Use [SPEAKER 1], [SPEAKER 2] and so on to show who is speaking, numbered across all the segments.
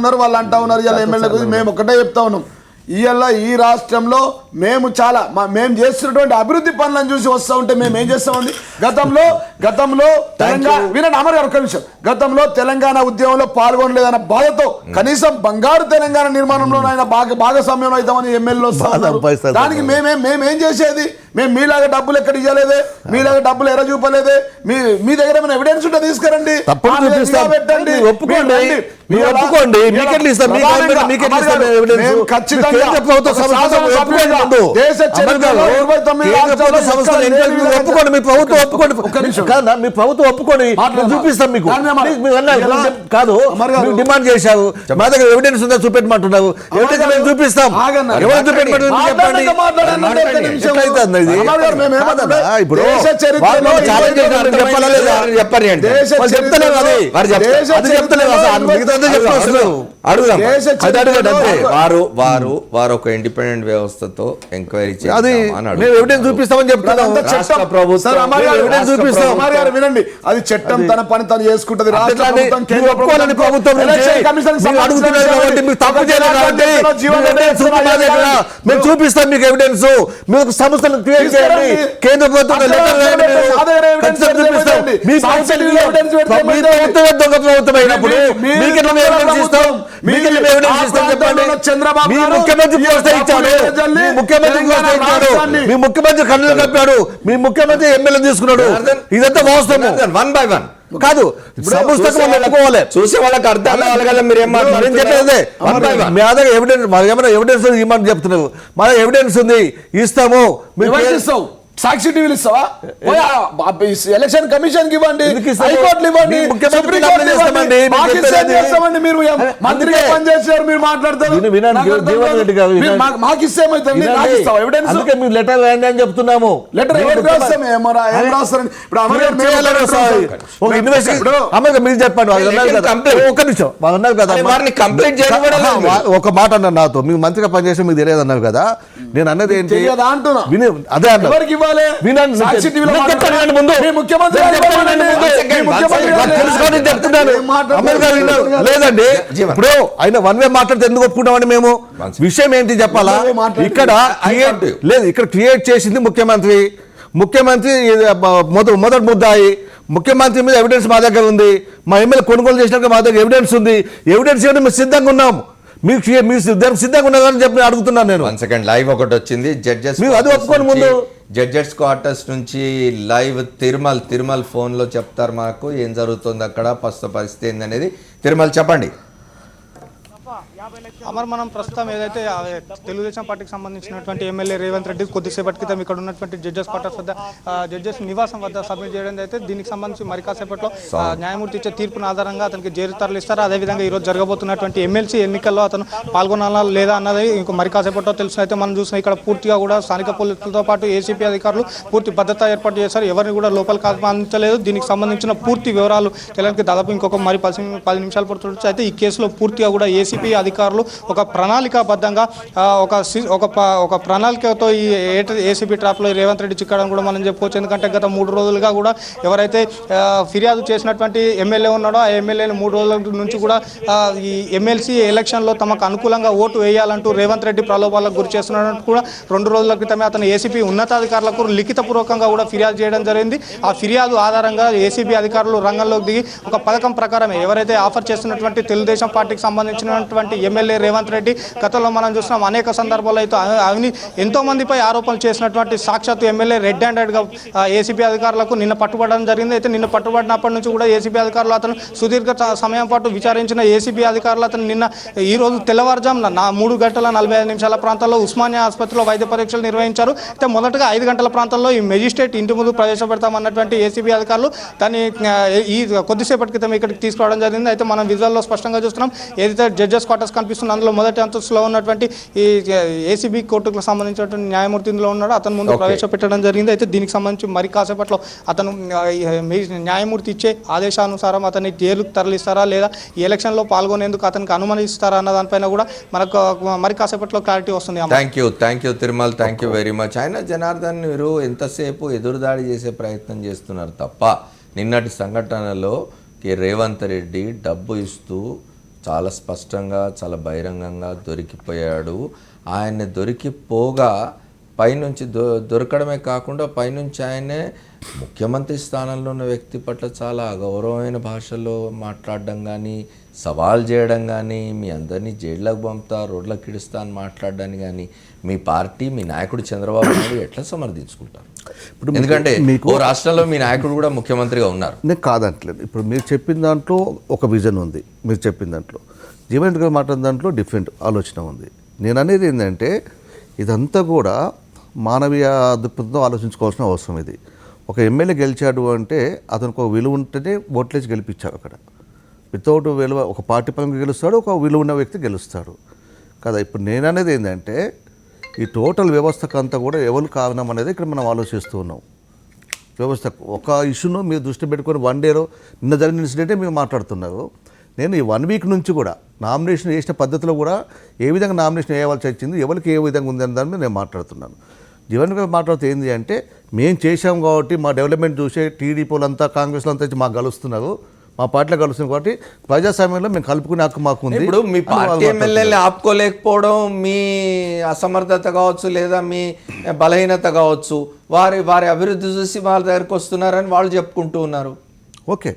[SPEAKER 1] ఉన్నారు వాళ్ళు అంటా ఉన్నారు ఇలా ఎమ్మెల్యే గురించి మేము ఒకటే చెప్తా ఉన్నాం ఇవాళ ఈ రాష్ట్రంలో మేము చాలా మేము చేస్తున్నటువంటి అభివృద్ధి పనులను చూసి వస్తూ ఉంటే మేము ఏం చేస్తామండి గతంలో తెలంగాణ వినండి అమర్ గారు ఒక నిమిషం గతంలో తెలంగాణ ఉద్యమంలో పాల్గొనలేదన్న బాధతో కనీసం బంగారు తెలంగాణ నిర్మాణంలో ఆయన భాగస్వామ్యం అవుతామని ఎమ్మెల్యేలు దానికి మేమేం చేసేది మేము మీలాగా డబ్బులు ఎక్కడ ఇవ్వలేదే మీలాగా డబ్బులు ఎర చూపలేదే మీ దగ్గర ఏమైనా ఎవిడెన్స్ ఉంటే తీసుకురండి పెట్టండి
[SPEAKER 2] మీ ప్రభుత్వం ఒప్పుకోండి చూపిస్తాం మీకు కాదు డిమాండ్ చేశారు మా దగ్గర ఎవిడెన్స్ ఉందా చూపెట్టమంటున్నావు ఎవిడెన్స్ చూపిస్తాం ఇప్పుడు
[SPEAKER 3] వారు ఒక ఇండిపెండెంట్ వ్యవస్థతో ఎంక్వైరీ
[SPEAKER 2] చూపిస్తామని చెప్తున్నాం.
[SPEAKER 1] వినండి అది చట్టం తన పని తను చేసుకుంటది.
[SPEAKER 2] మేము చూపిస్తాం మీకు ఎవిడెన్స్. మీకు సంస్థలు క్రియేట్ చేయండి. కేంద్ర ప్రభుత్వం ముఖ్యమంత్రి కన్నులు కప్పాడు. మీ ముఖ్యమంత్రి ఎమ్మెల్యే తీసుకున్నాడు. ఇదంతా వాస్తవం.
[SPEAKER 3] వన్ బై వన్
[SPEAKER 2] కాదు
[SPEAKER 3] చూసే వాళ్ళకి అర్థం మీరు
[SPEAKER 2] మీ దగ్గర ఎవిడెన్స్ ఏమైనా ఎవిడెన్స్ ఇవ్వమని చెప్తున్నారు. మా దగ్గర ఎవిడెన్స్ ఉంది ఇస్తాము.
[SPEAKER 1] సాక్షి టీవీలు ఇస్తావా? ఎలక్షన్ కమిషన్ కి ఇవ్వండి, హైకోర్టు ఇవ్వండి, మీరు మంత్రిగా పనిచేసారు మీరు మాట్లాడతారు. మాకు ఇస్తే
[SPEAKER 2] మీరు లెటర్ రాయండి అని చెప్తున్నాము.
[SPEAKER 1] లెటర్ ఎవరు రాస్తామే ఏం రాస్తారండి?
[SPEAKER 2] ఇప్పుడు మీరు చెప్పండి ఒక్క నిమిషం అన్నారు కదా
[SPEAKER 3] కంప్లైంట్
[SPEAKER 2] ఒక మాట అన్నారు నాతో. మీకు మంత్రిగా పనిచేసి మీకు తెలియదు అన్నారు కదా. నేను అన్నది ఏంటి అంటున్నా అదే అన్న లేదండి. ఇప్పుడు ఆయన వన్ వే మాట్లాడితే ఎందుకు ఒప్పుకుంటామని మేము విషయం ఏంటి చెప్పాలా? ఇక్కడ లేదు, ఇక్కడ క్రియేట్ చేసింది ముఖ్యమంత్రి. మొదటి ముద్దాయి ముఖ్యమంత్రి మీద ఎవిడెన్స్ మా దగ్గర ఉంది. మా ఎమ్మెల్యే కొనుగోలు చేసినాక మా దగ్గర ఎవిడెన్స్ ఉంది. ఎవిడెన్స్ ఇవ్వడం మేము సిద్ధంగా ఉన్నాం. మీకు సిద్ధంగా ఉన్నదని చెప్పి అడుగుతున్నాను నేను.
[SPEAKER 3] 1 సెకండ్ లైవ్ ఒకటి వచ్చింది.
[SPEAKER 2] అది ఒప్పుకోండి ముందు.
[SPEAKER 3] జడ్జెస్ క్వార్టర్స్ నుంచి లైవ్ తిరుమల్ ఫోన్ లో చెప్తారు మాకు ఏం జరుగుతుంది అక్కడ, ప్రస్తుత పరిస్థితి ఏందనేది. తిరుమల్ చెప్పండి.
[SPEAKER 4] మనం ప్రస్తుతం ఏదైతే తెలుగుదేశం పార్టీకి సంబంధించినటువంటి ఎమ్మెల్యే రేవంత్ రెడ్డి కొద్దిసేపటి క్రితం ఇక్కడ ఉన్నటువంటి జడ్జెస్ క్వార్టర్స్ వద్ద జడ్జెస్ నివాసం వద్ద సబ్మిట్ చేయడం అయితే దీనికి సంబంధించి మరి కాసేపట్లో న్యాయమూర్తి ఇచ్చే తీర్పును ఆధారంగా అతనికి జైలు తరలిస్తారు. అదేవిధంగా ఈరోజు జరగబోతున్నటువంటి ఎమ్మెల్సీ ఎన్నికల్లో అతను పాల్గొనాలా లేదా అన్నది ఇంకో మరి కాసేపట్లో తెలుసు. అయితే మనం చూసిన ఇక్కడ పూర్తిగా కూడా స్థానిక పోలీసులతో పాటు ఏసీపీ అధికారులు పూర్తి భద్రత ఏర్పాటు చేశారు. ఎవరిని కూడా లోపలికి ఆహ్వానించలేదు. దీనికి సంబంధించిన పూర్తి వివరాలు తెలంగాణకి దాదాపు ఇంకొక మరి 10 నిమిషాలు పడుతుండొచ్చు. అయితే ఈ కేసులో పూర్తిగా కూడా ఏసీపీ అధికారులు ఒక ప్రణాళికాబద్ధంగా ఒక ప్రణాళికతో ఈ ఏసీబీ ట్రాప్లో రేవంత్ రెడ్డి చిక్కడం కూడా మనం చెప్పుకోవచ్చు. ఎందుకంటే గత 3 రోజులుగా కూడా ఎవరైతే ఫిర్యాదు చేసినటువంటి ఎమ్మెల్యే ఉన్నాడో ఆ ఎమ్మెల్యేలు 3 రోజుల నుంచి కూడా ఈ ఎమ్మెల్సీ ఎలక్షన్లో తమకు అనుకూలంగా ఓటు వేయాలంటూ రేవంత్ రెడ్డి ప్రలోభాలకు గురి చేస్తున్నట్టు కూడా 2 రోజుల క్రితమే అతను ఏసీబీ ఉన్నతాధికారులకు లిఖితపూర్వకంగా కూడా ఫిర్యాదు చేయడం జరిగింది. ఆ ఫిర్యాదు ఆధారంగా ఏసీబీ అధికారులు రంగంలోకి దిగి ఒక పథకం ప్రకారమే ఎవరైతే ఆఫర్ చేస్తున్నటువంటి తెలుగుదేశం పార్టీకి సంబంధించినటువంటి ఎమ్మెల్యే రేవంత్ రెడ్డి గతంలో మనం చూసినాం అనేక సందర్భాల్లో అయితే ఎంతో మందిపై ఆరోపణలు చేసినటువంటి సాక్షాత్ ఎమ్మెల్యే రెడ్ హ్యాండెడ్గా ఏసీబీ అధికారులకు నిన్న పట్టుబడడం జరిగింది. అయితే నిన్న పట్టుబడినప్పటి నుంచి కూడా ఏసీబీ అధికారులు అతను సుదీర్ఘ సమయం పాటు విచారించిన ఏసీబీ అధికారులు అతను నిన్న ఈరోజు తెల్లవారుజామున 3 గంటల 45 నిమిషాల ప్రాంతాల్లో ఉస్మానియా ఆసుపత్రిలో వైద్య పరీక్షలు నిర్వహించారు. అయితే మొదటగా 5 గంటల ప్రాంతంలో ఈ మెజిస్ట్రేట్ ఇంటి ముందు ప్రవేశపెడతామన్నటువంటి ఏసీబీ అధికారులు దాన్ని ఈ కొద్దిసేపటి క్రితం ఇక్కడికి తీసుకురావడం జరిగింది. అయితే మనం విజువల్లో స్పష్టంగా చూస్తున్నాం. ఏదైతే జడ్జెస్ క్వార్టర్స్ కనిపిస్తుంది అందులో మొదటి అంతస్తులో ఉన్నటువంటి ఈ ఏసీబీ కోర్టుకు సంబంధించినటువంటి న్యాయమూర్తి ఇందులో ఉన్నాడు. అతను ముందు ప్రవేశపెట్టడం జరిగింది. అయితే దీనికి సంబంధించి మరి కాసేపట్లో అతను న్యాయమూర్తి ఇచ్చే ఆదేశానుసారం అతన్ని జైలుకు తరలిస్తారా లేదా ఈ ఎలక్షన్లో పాల్గొనేందుకు అతనికి అనుమతిస్తారా అన్న దానిపైన కూడా మనకు మరి కాసేపట్లో క్లారిటీ వస్తుంది.
[SPEAKER 3] Thank you Tirumal, thank you very much. ఆయన జనార్దన్ మీరు ఎంతసేపు ఎదురుదాడి చేసే ప్రయత్నం చేస్తున్నారు తప్ప నిన్నటి సంఘటనలో రేవంత్ రెడ్డి డబ్బు ఇస్తూ చాలా స్పష్టంగా చాలా బహిరంగంగా దొరికిపోయాడు. ఆయన దొరికిపోగా పైనుంచి దొరకడమే కాకుండా పైనుంచి ఆయనే ముఖ్యమంత్రి స్థానంలో ఉన్న వ్యక్తి పట్ల చాలా అగౌరవమైన భాషలో మాట్లాడడం కానీ, సవాల్ చేయడం కానీ, మీ అందరినీ జైళ్ళకు పంపుతా రోడ్లకు కిడుస్తా అని మాట్లాడడానికి కానీ మీ పార్టీ మీ నాయకుడు చంద్రబాబు నాయుడు ఎట్లా సమర్థించుకుంటారు? ఇప్పుడు ఎందుకంటే ఓ రాష్ట్రంలో మీ నాయకుడు కూడా ముఖ్యమంత్రిగా ఉన్నారు.
[SPEAKER 2] నేను కాదంటలేదు. ఇప్పుడు మీరు చెప్పిన దాంట్లో ఒక విజన్ ఉంది, మీరు చెప్పిన దాంట్లో జీవన్ రెడ్డి గారు మాట్లాడిన దాంట్లో డిఫరెంట్ ఆలోచన ఉంది. నేను అనేది ఏంటంటే ఇదంతా కూడా మానవీయ దృక్పథంతో ఆలోచించుకోవాల్సిన అవసరం. ఇది ఒక ఎమ్మెల్యే గెలిచాడు అంటే అతనికి ఒక విలువ ఉంటేనే ఓట్లేసి గెలిపించారు. అక్కడ వితౌట్ విలువ ఒక పార్టీ పరంగా గెలుస్తాడు, ఒక విలువ ఉన్న వ్యక్తి గెలుస్తాడు కదా. ఇప్పుడు నేను అనేది ఏంటంటే ఈ టోటల్ వ్యవస్థకంతా కూడా ఎవరు కారణం అనేది ఇక్కడ మనం ఆలోచిస్తూ ఉన్నాం. వ్యవస్థకు ఒక ఇష్యూను మీరు దృష్టి పెట్టుకొని వన్ డేలో నిన్న జరిగిన ఇన్సిడెంటే మీరు మాట్లాడుతున్నారు. నేను ఈ 1 వీక్ నుంచి కూడా నామినేషన్ చేసిన పద్ధతిలో కూడా ఏ విధంగా నామినేషన్ వేయవలసి వచ్చింది, ఎవరికి ఏ విధంగా ఉంది అనే దాని మీద నేను మాట్లాడుతున్నాను. జీవన్ గారు మాట్లాడుతూ ఏంటి అంటే మేము చేశాం కాబట్టి మా డెవలప్మెంట్ చూసే టీడీపీ వాళ్ళంతా కాంగ్రెస్లో అంతా మాకు కలుస్తున్నారు, మా పార్టీలో కలుస్తుంది కాబట్టి ప్రజాస్వామ్యంలో మేము కలుపుకునే హక్కు మాకు ఉంది.
[SPEAKER 3] ఇప్పుడు మీ పార్టీ ఎమ్మెల్యేని ఆపుకోలేకపోవడం మీ అసమర్థత కావచ్చు, లేదా మీ బలహీనత కావచ్చు. వారి అభివృద్ధి చూసి వాళ్ళ దగ్గరికి వస్తున్నారని వాళ్ళు చెప్పుకుంటూ ఉన్నారు.
[SPEAKER 2] ఓకే,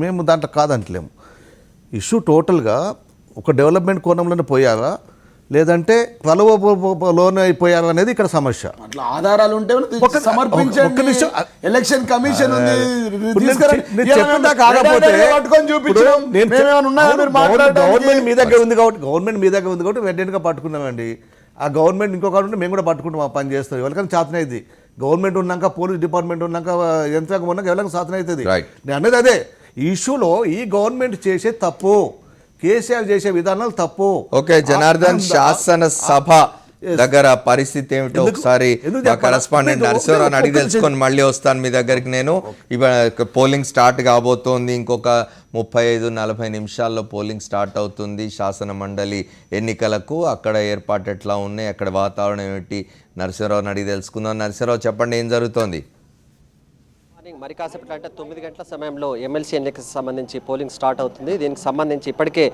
[SPEAKER 2] మేము దాంట్లో కాదంటలేము. ఇష్యూ టోటల్గా ఒక డెవలప్మెంట్ కోణంలోనే పోయారా లేదంటే ప్రలోభలోనే అయిపోయారా అనేది ఇక్కడ సమస్య.
[SPEAKER 1] అట్లా ఆధారాలు ఉంటే సమర్పించండి. ఎలక్షన్ కమిషన్ ఉంది,
[SPEAKER 2] గవర్నమెంట్ మీ దగ్గర ఉంది కాబట్టి వెంటనే పట్టుకున్నామండి. ఆ గవర్నమెంట్ ఇంకొకటి ఉంటే మేము కూడా పట్టుకుంటాం, ఆ పని చేస్తాం. ఎవరికైనా చేతన అవుతుంది. గవర్నమెంట్ ఉన్నాక, పోలీస్ డిపార్ట్మెంట్ ఉన్నాక, యంత్రాంగం ఉన్నాక ఎవరికైనా చేతన అవుతుంది. నేను అనేది అదే, ఈ ఇష్యూలో ఈ గవర్నమెంట్ చేసే తప్పు, కేసీఆర్ చేసే విధానాలు తప్పు.
[SPEAKER 3] ఓకే జనార్దన్, శాసనసభ దగ్గర పరిస్థితి ఏమిటో ఒకసారి కరెస్పాండెంట్ నరసింహరావు అడిగి తెలుసుకొని మళ్ళీ వస్తాను మీ దగ్గరికి. నేను పోలింగ్ స్టార్ట్ కాబోతోంది, ఇంకొక 35-40 నిమిషాల్లో పోలింగ్ స్టార్ట్ అవుతుంది శాసన మండలి ఎన్నికలకు. అక్కడ ఏర్పాటు ఎట్లా ఉన్నాయి, అక్కడ వాతావరణం ఏమిటి, నరసింహరావుని అడిగి తెలుసుకుందాం. నరసింహరావు చెప్పండి, ఏం జరుగుతోంది?
[SPEAKER 5] మరి కాసేపట్లో అంటే 9 గంటల సమయంలో ఎమ్మెల్సీ ఎన్నికలకు సంబంధించి పోలింగ్ స్టార్ట్ అవుతుంది. దీనికి సంబంధించి ఇప్పటికే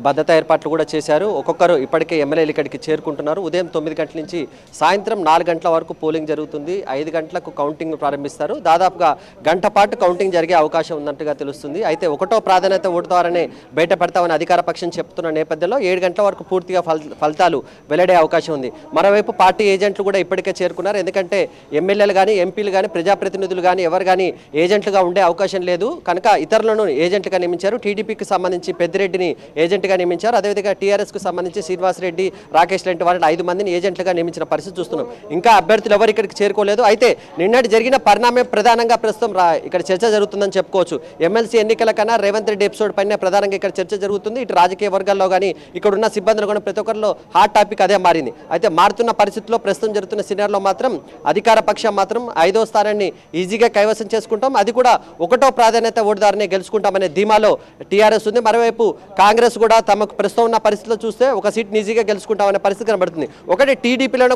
[SPEAKER 5] భద్రతా ఏర్పాట్లు కూడా చేశారు. ఒక్కొక్కరు ఇప్పటికే ఎమ్మెల్యేలు ఇక్కడికి చేరుకుంటున్నారు. ఉదయం 9 గంటల నుంచి సాయంత్రం 4 గంటల వరకు పోలింగ్ జరుగుతుంది. 5 గంటలకు కౌంటింగ్ ప్రారంభిస్తారు. దాదాపుగా గంట పాటు కౌంటింగ్ జరిగే అవకాశం ఉన్నట్టుగా తెలుస్తుంది. అయితే 1వ ప్రాధాన్యత ఓటు ద్వారానే బయటపడతామని అధికార పక్షం చెప్తున్న నేపథ్యంలో 7 గంటల వరకు పూర్తిగా ఫలితాలు వెల్లడే అవకాశం ఉంది. మరోవైపు పార్టీ ఏజెంట్లు కూడా ఇప్పటికే చేరుకున్నారు. ఎందుకంటే ఎమ్మెల్యేలు కానీ, ఎంపీలు కానీ, ప్రజాప్రతినిధులు కానీ ఎవరు కానీ ఏజెంట్లుగా ఉండే అవకాశం లేదు కనుక ఇతరులను ఏజెంట్గా నియమించారు. టీడీపీకి సంబంధించి పెద్దిరెడ్డిని ఏజెంట్గా నియమించారు. అదేవిధంగా టీఆర్ఎస్కు సంబంధించి శ్రీనివాసరెడ్డి, రాకేష్ లాంటి వారిని 5 మందిని ఏజెంట్లుగా నియమించిన పరిస్థితి చూస్తున్నాం. ఇంకా అభ్యర్థులు ఎవరు ఇక్కడికి చేరుకోలేదు. అయితే నిన్నటి జరిగిన పరిణామం ప్రధానంగా ప్రస్తుతం ఇక్కడ చర్చ జరుగుతుందని చెప్పుకోవచ్చు. ఎమ్మెల్సీ ఎన్నికల కన్నా రేవంత్ రెడ్డి ఎపిసోడ్ పైన ప్రధానంగా ఇక్కడ చర్చ జరుగుతుంది. ఇటు రాజకీయ వర్గాల్లో కానీ, ఇక్కడ ఉన్న సిబ్బందులు కానీ ప్రతి ఒక్కరిలో హాట్ టాపిక్ అదే మారింది. అయితే మారుతున్న పరిస్థితుల్లో ప్రస్తుతం జరుగుతున్న సినారియోలో మాత్రం అధికార పక్షం మాత్రం 5వ స్థానాన్ని ఈజీగా కైవసం చేసుకుంటాం, అది కూడా 1వ ప్రాధాన్యత ఓటుదారునే గెలుచుకుంటామనే ధీమాలో టీఆర్ఎస్ ఉంది. మరోవైపు కాంగ్రెస్ కూడా తమకు ప్రస్తుతం ఉన్న పరిస్థితుల్లో చూస్తే ఒక సీట్ ఈజీగా గెలుచుకుంటామనే పరిస్థితి కనబడుతుంది. ఒకటి టీడీపీలోనే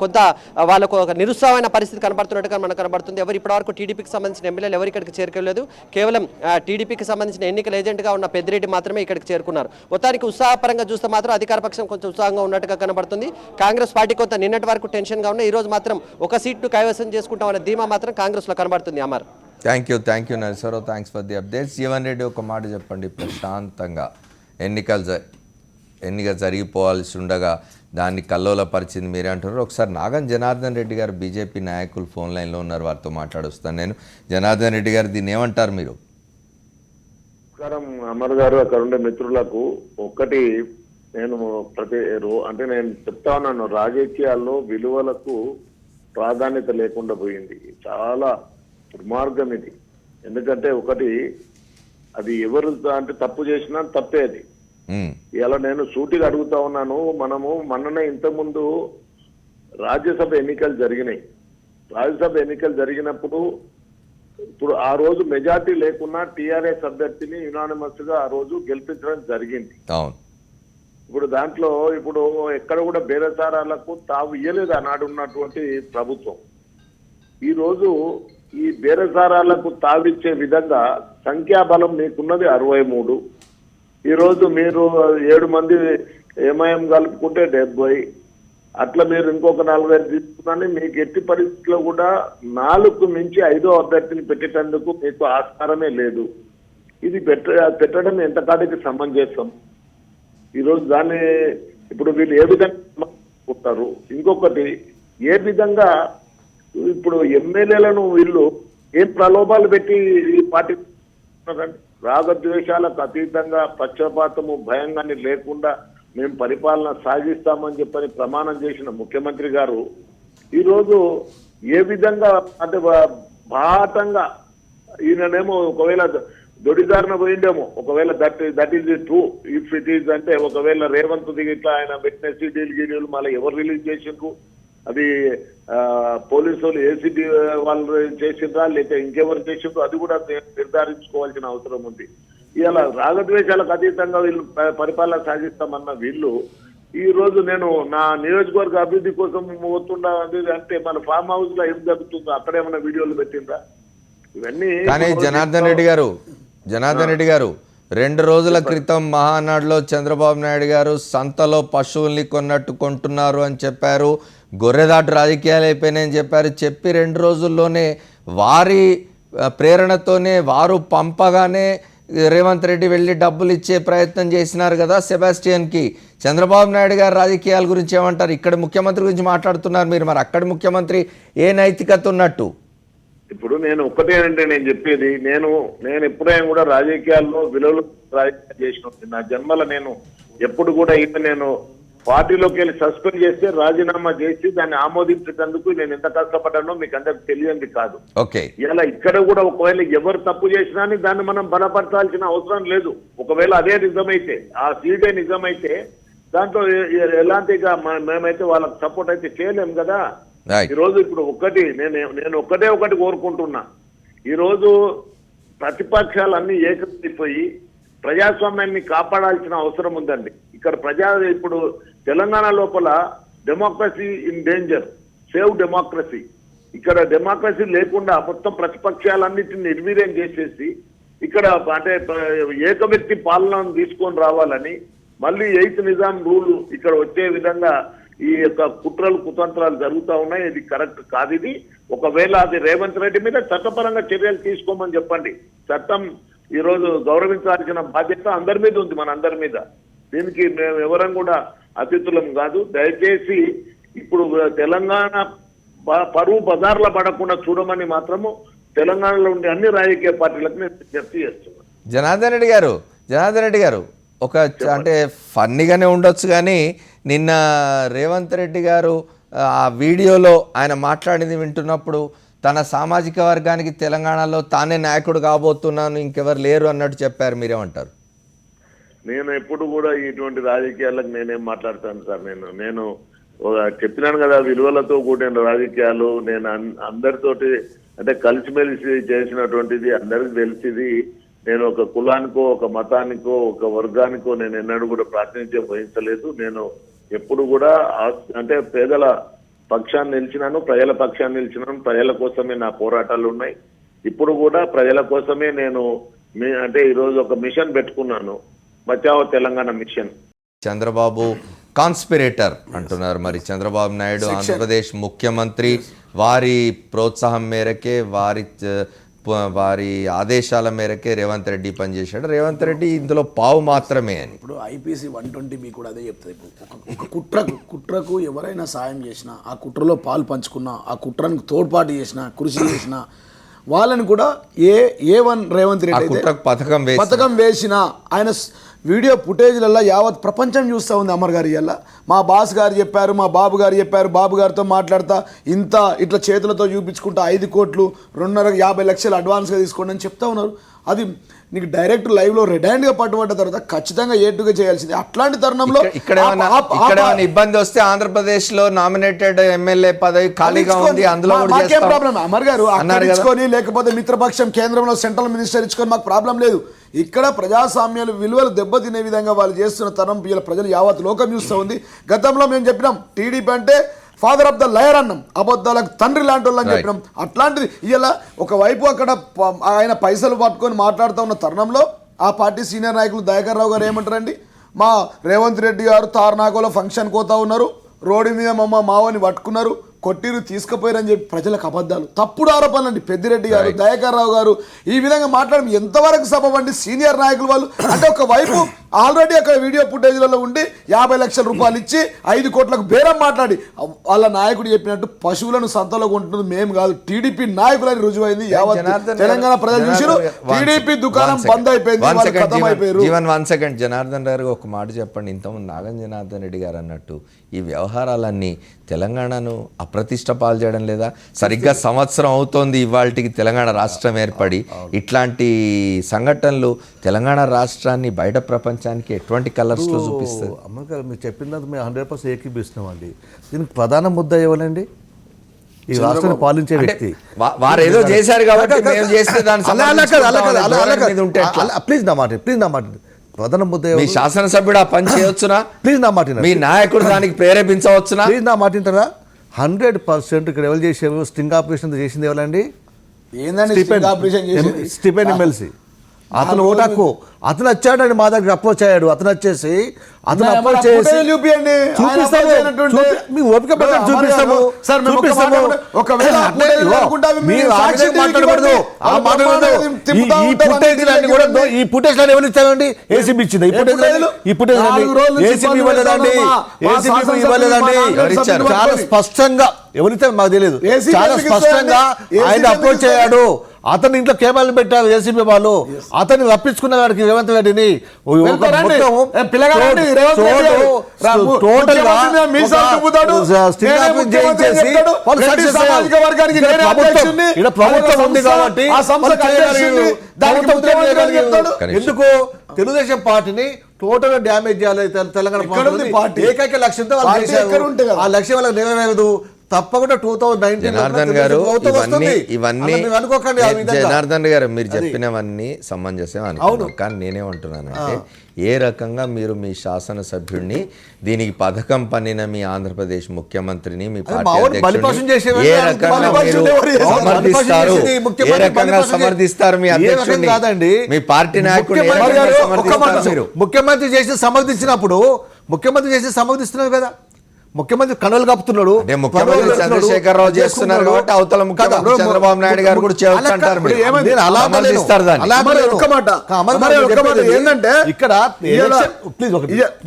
[SPEAKER 5] కొంత వాళ్ళకు ఒక నిరుత్సాహమైన పరిస్థితి కనబడుతున్నట్టుగా మనకు కనబడుతుంది. ఎవరు ఇప్పటివరకు టీడీపీకి సంబంధించిన ఎమ్మెల్యేలు ఎవరు ఇక్కడికి చేరుకోలేదు. కేవలం టీడీపీకి సంబంధించిన ఎన్నికల ఏజెంట్గా ఉన్న పెద్దిరెడ్డి మాత్రమే ఇక్కడికి చేరుకున్నారు. మొత్తానికి ఉత్సాహపరంగా చూస్తే మాత్రం అధికార పక్షం కొంచెం ఉత్సాహంగా ఉన్నట్టుగా కనబడుతుంది. కాంగ్రెస్ పార్టీ కొంత నిన్నటి వరకు టెన్షన్గా ఉన్న ఈ రోజు మాత్రం ఒక సీట్ను కైవసం చేసుకుంటామనే ధీమా మాత్రం కాంగ్రెస్లో కనబడుతుంది. Amar,
[SPEAKER 3] thank you Narasimharao, thanks for the updates. Jeevan Reddy, ఒక మాట చెప్పండి. ప్రశాంతంగా ఎన్నిక జరిగిపోవాల్సి ఉండగా దాన్ని కల్లోలపరిచింది మీరే అంటున్నారు. ఒకసారి నాగం జనార్దన్ రెడ్డి గారు బీజేపీ నాయకులు ఫోన్ లైన్లో ఉన్నారు, వారితో మాట్లాడుస్తాను నేను. జనార్దన్ రెడ్డి గారు, దీన్ని ఏమంటారు మీరు?
[SPEAKER 6] నమస్కారం అమర్ గారు, అక్కడ ఉండే మిత్రులకు. ఒకటి నేను నేను చెప్తా ఉన్నాను, రాజకీయాల్లో విలువలకు ప్రాధాన్యత లేకుండా పోయింది. చాలా దుర్మార్గం ఇది. ఎందుకంటే ఒకటి, అది ఎవరు అంటే తప్పు చేసినా తప్పే అది. ఇలా నేను సూటిగా అడుగుతా ఉన్నాను. మనము మొన్ననే ఇంతకుముందు రాజ్యసభ ఎన్నికలు జరిగినాయి. రాజ్యసభ ఎన్నికలు జరిగినప్పుడు ఇప్పుడు ఆ రోజు మెజార్టీ లేకున్నా టీఆర్ఎస్ అభ్యర్థిని యునానిమస్ గా ఆ రోజు గెలిపించడం జరిగింది. ఇప్పుడు దాంట్లో ఇప్పుడు ఎక్కడ కూడా బేరసారాలకు తావు ఇయ్యలేదు ఆనాడు ఉన్నటువంటి ప్రభుత్వం. ఈ రోజు ఈ బేరసారాలకు తావిచ్చే విధంగా సంఖ్యాబలం మీకున్నది 63, ఈరోజు మీరు 7 మంది ఎంఐఎం కలుపుకుంటే 70, అట్లా మీరు ఇంకొక 4-5 తీసుకున్నారని మీకు ఎట్టి పరిస్థితుల్లో కూడా 4కు మించి 5వ అభ్యర్థిని పెట్టేటందుకు మీకు ఆస్కారమే లేదు. ఇది పెట్టడం ఎంత కాడికి సమంజసం? ఈరోజు దాన్ని ఇప్పుడు వీళ్ళు ఏ విధంగా ఉంటారు? ఇంకొకటి, ఏ విధంగా ఇప్పుడు ఎమ్మెల్యేలను వీళ్ళు ఏం ప్రలోభాలు పెట్టి ఈ పార్టీ రాగద్వేషాలకు అతీతంగా పక్షపాతము భయంగాని లేకుండా మేము పరిపాలన సాగిస్తామని చెప్పని ప్రమాణం చేసిన ముఖ్యమంత్రి గారు ఈరోజు ఏ విధంగా అంటే బాహటంగా ఈయననేమో ఒకవేళ దొడిదారిన పోయిండేమో, ఒకవేళ that is true if it is అంటే ఒకవేళ రేవంత్ ఇట్లా ఆయన పెట్టిన సీడీలు మళ్ళీ ఎవరు రిలీజ్ చేసిండ్రు, అది పోలీసు వాళ్ళు ఏసీబీ వాళ్ళు చేసిండ్రా లేక ఇంకెవరు చేసిండ్రు, అది కూడా నిర్ధారించుకోవాల్సిన అవసరం ఉంది. ఇలా రాగద్వేషాలకు అతీతంగా వీళ్ళు పరిపాలన సాగిస్తామన్న వీళ్ళు ఈ రోజు నేను నా నియోజకవర్గ అభివృద్ధి కోసం పోతున్నా అంటే మన ఫామ్ హౌస్ లో ఏం జరుగుతుందో అక్కడ ఏమైనా వీడియోలు పెట్టిండ్రా? ఇవన్నీ
[SPEAKER 3] కానీ జనార్దన్ రెడ్డి గారు 2 రోజుల క్రితం మహానాడులో చంద్రబాబు నాయుడు గారు సంతలో పశువుల్ని కొన్నట్టు కొంటున్నారు అని చెప్పారు, గొర్రెదాటు రాజకీయాలు అయిపోయినాయని చెప్పారు. చెప్పి 2 రోజుల్లోనే వారి ప్రేరణతోనే వారు పంపగానే రేవంత్ రెడ్డి వెళ్ళి డబ్బులు ఇచ్చే ప్రయత్నం చేసినారు కదా సెబాస్టియన్కి. చంద్రబాబు నాయుడు గారు రాజకీయాల గురించి ఏమంటారు? ఇక్కడ ముఖ్యమంత్రి గురించి మాట్లాడుతున్నారు మీరు, మరి అక్కడ ముఖ్యమంత్రి ఏ నైతికత ఉన్నట్టు?
[SPEAKER 6] ఇప్పుడు నేను ఒక్కటేనంటే నేను చెప్పేది, నేను ఎప్పుడైనా కూడా రాజకీయాల్లో విలువలు రాజకీయాలు చేసిన నా జన్మలో నేను ఎప్పుడు కూడా నేను పార్టీలోకి వెళ్ళి సస్పెండ్ చేస్తే రాజీనామా చేసి దాన్ని ఆమోదించేందుకు నేను ఎంత కష్టపడ్డానో మీకు అందరికి తెలియంది కాదు.
[SPEAKER 3] ఓకే,
[SPEAKER 6] ఇలా ఇక్కడ కూడా ఒకవేళ ఎవరు తప్పు చేసినా దాన్ని మనం బలపరచాల్సిన అవసరం లేదు. ఒకవేళ అదే నిజమైతే, ఆ సీడే నిజమైతే దాంట్లో ఎలాంటి మేమైతే వాళ్ళకి సపోర్ట్ అయితే చేయలేము కదా. ఈ రోజు ఇప్పుడు నేను ఒకటి కోరుకుంటున్నా, ఈ రోజు ప్రతిపక్షాలన్నీ ఏకమైపోయి ప్రజాస్వామ్యాన్ని కాపాడాల్సిన అవసరం ఉందండి. ఇక్కడ ఇప్పుడు తెలంగాణ లోపల democracy in danger, save democracy. ఇక్కడ డెమోక్రసీ లేకుండా మొత్తం ప్రతిపక్షాలన్నిటిని నిర్వీర్యం చేసేసి ఇక్కడ అంటే ఏక వ్యక్తి పాలనను తీసుకొని రావాలని మళ్ళీ 8th నిజాం రూల్ ఇక్కడ వచ్చే విధంగా ఈ యొక్క కుట్రలు కుతంత్రాలు జరుగుతూ ఉన్నాయి. ఇది కరెక్ట్ కాదు. ఇది ఒకవేళ అది రేవంత్ రెడ్డి మీద చట్టపరంగా చర్యలు తీసుకోమని చెప్పండి. చట్టం ఈ రోజు గౌరవించాల్సిన బాధ్యత అందరి మీద ఉంది, మన అందరి మీద. దీనికి మేము ఎవరం కూడా అతిథులం కాదు. దయచేసి ఇప్పుడు తెలంగాణ పరువు బజార్ల పడకుండా చూడమని మాత్రము తెలంగాణలో ఉండే అన్ని రాజకీయ పార్టీలకు నేను విజ్ఞప్తి చేస్తున్నాను.
[SPEAKER 3] జనార్దన్ రెడ్డి గారు ఒక అంటే ఫన్నీగానే ఉండొచ్చు, కానీ నిన్న రేవంత్ రెడ్డి గారు ఆ వీడియోలో ఆయన మాట్లాడింది వింటున్నప్పుడు తన సామాజిక వర్గానికి తెలంగాణలో తానే నాయకుడు కాబోతున్నాను, ఇంకెవరు లేరు అన్నట్టు చెప్పారు. మీరేమంటారు?
[SPEAKER 6] నేను ఎప్పుడు కూడా ఇటువంటి రాజకీయాలకు నేనేం మాట్లాడతాను సార్. నేను చెప్పినాను కదా, విలువలతో కూడిన రాజకీయాలు. నేను అందరితోటి అంటే కలిసిమెలిసి చేసినటువంటిది అందరికి తెలిసింది. నేను ఒక కులానికో ఒక మతానికో ఒక వర్గానికో నేను ఎన్నడూ కూడా ప్రాతినిధ్యం వహించలేదు. నేను ఎప్పుడు కూడా అంటే పేదల పక్షాన్ని నిలిచినాను, ప్రజల పక్షాన్ని నిలిచినాను. ప్రజల కోసమే నా పోరాటాలు ఉన్నాయి. ఇప్పుడు కూడా ప్రజల కోసమే నేను అంటే ఈరోజు ఒక మిషన్ పెట్టుకున్నాను, బచావో తెలంగాణ మిషన్.
[SPEAKER 3] చంద్రబాబు కాన్స్పిరేటర్ అంటున్నారు. మరి చంద్రబాబు నాయుడు ఆంధ్రప్రదేశ్ ముఖ్యమంత్రి, వారి ప్రోత్సాహం మేరకే వారి ఆదేశాల మేరకే రేవంత్ రెడ్డి పనిచేశాడు. రేవంత్ రెడ్డి ఇందులో పావు మాత్రమే అని.
[SPEAKER 1] ఇప్పుడు ఐపీసీ 120 కూడా అదే చెప్తుంది. ఇప్పుడు ఒక కుట్రకు ఎవరైనా సాయం చేసినా, ఆ కుట్రలో పాలు పంచుకున్నా, ఆ కుట్రకు తోడ్పాటు చేసినా, కృషి చేసినా వాళ్ళని కూడా ఏ1 రేవంత్ రెడ్డి పథకం వేసిన ఆయన వీడియో ఫుటేజ్లలో యావత్ ప్రపంచం చూస్తూ ఉంది. అమర్ గారు ఇవాళ మా బాస్ గారు చెప్పారు, మా బాబు గారు చెప్పారు, బాబు గారితో మాట్లాడతా ఇట్లా చేతులతో చూపించుకుంటా 5 కోట్లు 2.50 లక్షలు అడ్వాన్స్గా తీసుకోండి అని చెప్తా ఉన్నారు. అది నీకు డైరెక్ట్ లైవ్లో రెడైండ్గా పట్టుబడ్డ తర్వాత ఖచ్చితంగా ఏటుగా చేయాల్సింది. అట్లాంటి తరుణంలో
[SPEAKER 3] ఇక్కడ ఇబ్బంది వస్తే ఆంధ్రప్రదేశ్లో నామినేటెడ్ ఎమ్మెల్యే పదవి ఖాళీగా ఉంది, అందులో
[SPEAKER 1] ప్రాబ్లం అమర్ గారు ఇచ్చుకొని, లేకపోతే మిత్రపక్షం కేంద్రంలో సెంట్రల్ మినిస్టర్ ఇచ్చుకొని మాకు ప్రాబ్లం లేదు. ఇక్కడ ప్రజాస్వామ్యాలు విలువలు దెబ్బతినే విధంగా వాళ్ళు చేస్తున్న తరం ప్రజలు యావత్ లోకం చూస్తూ ఉంది. గతంలో మేము చెప్పినాం టీడీపీ అంటే ఫాదర్ ఆఫ్ ద లయర్ అన్నాం, అబద్ధాలకు తండ్రి లాంటి వాళ్ళు అని చెప్పినాం. అట్లాంటిది ఇలా ఒకవైపు అక్కడ ఆయన పైసలు పట్టుకొని మాట్లాడుతూ ఉన్న తరుణంలో ఆ పార్టీ సీనియర్ నాయకులు దయాకర్ రావు గారు ఏమంటారండి, మా రేవంత్ రెడ్డి గారు తార్నాకోలో ఫంక్షన్ కోతా ఉన్నారు, రోడ్డు మీద మావని పట్టుకున్నారు, కొట్టిరు, తీసుకుపోయారని చెప్పి ప్రజలకు అబద్ధాలు, తప్పుడు ఆరోపణలు అండి. పెద్దిరెడ్డి గారు, దయాకర్ రావు గారు ఈ విధంగా మాట్లాడడం ఎంతవరకు సబబండి? సీనియర్ నాయకులు వాళ్ళు అంటే ఒకవైపు ఆల్రెడీ అక్కడ వీడియో ఫుటేజ్లలో ఉండి 50 లక్షల రూపాయలు ఇచ్చి 5 కోట్లకు బేరం మాట్లాడి వాళ్ళ నాయకుడు చెప్పినట్టు పశువులను సంతలో కొంటున్నది మేము కాదు, టీడీపీ నాయకులని రుజువైంది. యావత్ తెలంగాణ ప్రజలు చూసిరు, టీడీపీ దుకాణం బంద్ అయిపోయింది, వాళ్ళు ఖతం అయిపోయారు.
[SPEAKER 3] జీవన్ 1 సెకండ్ జనార్దన్ గారు ఒక మాట చెప్పండి. ఇంతకుముందు నాగం జనార్దన్ రెడ్డి గారు అన్నట్టు ఈ వ్యవహారాలన్నీ తెలంగాణను అప్రతిష్ట పాలు చేయడం లేదా? సరిగ్గా సంవత్సరం అవుతోంది ఇవాళకి తెలంగాణ రాష్ట్రం ఏర్పడి. ఇట్లాంటి సంఘటనలు తెలంగాణ రాష్ట్రాన్ని బయట ప్రపంచానికి ఎటువంటి కలర్స్లో చూపిస్తుంది?
[SPEAKER 2] అమ్మగారు గారు మీరు చెప్పినందుకు మేము 100% ఏకీపిస్తున్నామండి. దీనికి ప్రధాన ముద్ద ఎవరండి? ఈ రాష్ట్రాన్ని పాలించే వ్యక్తి.
[SPEAKER 3] వారు ఏదో చేశారు కాబట్టి మేము చేస్తే
[SPEAKER 2] ప్లీజ్ నా మాట ప్రధాన ముద్ద
[SPEAKER 3] మీ శాసనసభ్యుడు ఆ పని చేయవచ్చునా?
[SPEAKER 2] ప్లీజ్ నా మాట
[SPEAKER 3] మీ నాయకుడు దానికి ప్రేరేపించవచ్చునా?
[SPEAKER 2] ప్లీజ్ నా మాట వింటారా? 100% ఇక్కడ ఎవరు చేసేవారు? స్టింగ్ ఆపరేషన్ చేసింది ఎవరండి?
[SPEAKER 1] ఏందండి ఆపరేషన్ చేసి?
[SPEAKER 2] Stephen MLC. అతను ఓటాకు అతను వచ్చాడండి మా దగ్గర అప్రోచ్ అయ్యాడు. అతను వచ్చేసి అతను అప్రోచ్ చేసి
[SPEAKER 1] చూపియండి,
[SPEAKER 2] మీ ఓపిక ప్రకారం చూపిస్తాము. ఈ ఫుటేజ్ ఎవరు ఇచ్చారండి? ఏసీబీ ఇచ్చింది. ఈ ఫుటేజ్ ఏసీబీ ఇవ్వలేదండి, ఏసీబీ ఇవ్వలేదండి. చాలా స్పష్టంగా ఎవరితే మాకు తెలియదు, చాలా స్పష్టంగా ఆయన అప్రోచ్ అయ్యాడు. అతని ఇంట్లో కేబుల్ పెట్టారు ఏసీబీ వాళ్ళు. అతన్ని రప్పించుకున్న వాడికి రేవంత్ రెడ్డిని ప్రభుత్వం ఉంది కాబట్టి ఎందుకు తెలుగుదేశం పార్టీని టోటల్ డ్యామేజ్ చేయాలి తెలంగాణ పార్టీ ఏకైక లక్ష్యంతో వాళ్ళు చేశారు. ఆ లక్ష్యం వాళ్ళకి నెరవేరదు. తప్పకుండా 2019
[SPEAKER 3] జనార్దన్ గారు ఇవన్నీ జనార్దన్ గారు మీరు చెప్పినవన్నీ సమంజసం అనుకున్నాను. కానీ నేనేమంటున్నానంటే ఏ రకంగా మీరు మీ శాసనసభ్యుడిని దీనికి పథకం పన్నిన మీ ఆంధ్రప్రదేశ్ ముఖ్యమంత్రిని మీ పార్టీ అధ్యక్షుడిని ఏ రకంగా మీరు సమర్థిస్తారు? ఏ రకంగా సమర్థిస్తారు మీ అధ్యక్షుడిని, మీ పార్టీ నాయకుడిని?
[SPEAKER 2] ముఖ్యమంత్రి చేసి సమర్థించినప్పుడు ముఖ్యమంత్రి చేసి సమర్థిస్తున్నారు కదా. ముఖ్యమంత్రి కనులు కప్పుతున్నాడు.
[SPEAKER 3] ముఖ్యమంత్రి చంద్రశేఖరరావు చేస్తున్నారు కాబట్టి అవతల ముఖ్యమంత్రి చంద్రబాబు నాయుడు గారు కూడా చేయొచ్చు అంటారు.
[SPEAKER 2] ఏంటంటే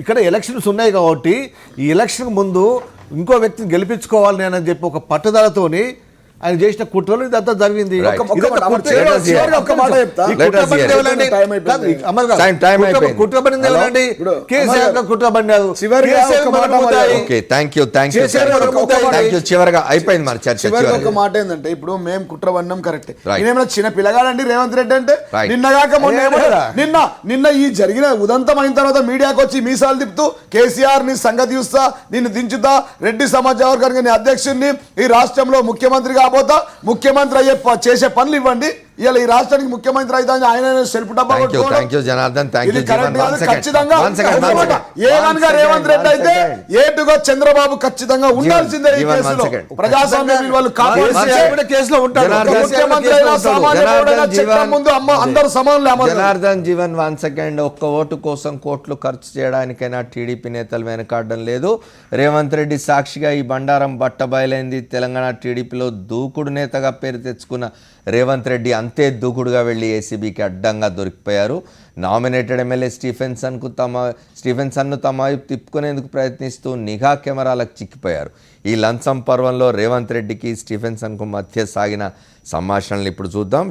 [SPEAKER 2] ఇక్కడ ఎలక్షన్స్ ఉన్నాయి కాబట్టి ఈ ఎలక్షన్ ముందు ఇంకో వ్యక్తిని గెలిపించుకోవాలి నేనని చెప్పి ఒక పట్టుదలతోని ఆయన చేసిన కుట్రలు ఇదంతా జరిగింది.
[SPEAKER 3] చివరిగా అయిపోయింది మరి చర్చ.
[SPEAKER 1] ఒక మాట ఏంటంటే ఇప్పుడు మేము కుట్ర పడినాం కరెక్ట్. నేనేమైనా చిన్న పిల్లగాడండి రేవంత్ రెడ్డి అంటే? నిన్నగాక నిన్న ఈ జరిగిన ఉదంతం అయిన తర్వాత మీడియాకి వచ్చి మీసాలు తిప్పుతూ కేసీఆర్ ని సంగతి చూస్తా, నిన్ను దించుతా, రెడ్డి సమాజ వర్గానికి అధ్యక్షుడిని, ఈ రాష్ట్రంలో ముఖ్యమంత్రిగా పోతా, ముఖ్యమంత్రి అయ్యే చేసే పనులు ఇవ్వండి. ఇలా ఈ రాష్ట్రానికి ముఖ్యమంత్రి అయితే ఆయన సెల్ఫ్ డబ్బా ఖచ్చితంగా రేవంత్ రెడ్డి అయితే ఏటుగా చంద్రబాబు ఖచ్చితంగా ఉండాల్సిందే. ఈ కేసులో ప్రజాస్వామ్య విలువలు
[SPEAKER 3] జనార్దన్ జీవన్ 1 సెకండ్. ఒక్క ఓటు కోసం కోట్లు ఖర్చు చేయడానికైనా టీడీపీ నేతలు వెనకాడడం లేదు. రేవంత్ రెడ్డి సాక్షిగా ఈ బండారం బట్టబయలైంది. తెలంగాణ టీడీపీలో దూకుడు నేతగా పేరు తెచ్చుకున్న రేవంత్ రెడ్డి అంతే దూకుడుగా వెళ్ళి ఏసీబీకి అడ్డంగా దొరికిపోయారు. నామినేటెడ్ ఎమ్మెల్యే స్టీఫెన్సన్ను తమ వైపు తిప్పుకునేందుకు ప్రయత్నిస్తూ నిఘా కెమెరాలకు చిక్కిపోయారు. ఈ లంచం పర్వంలో రేవంత్ రెడ్డికి స్టీఫెన్సన్కు మధ్య సాగిన సంభాషణలు ఇప్పుడు చూద్దాం.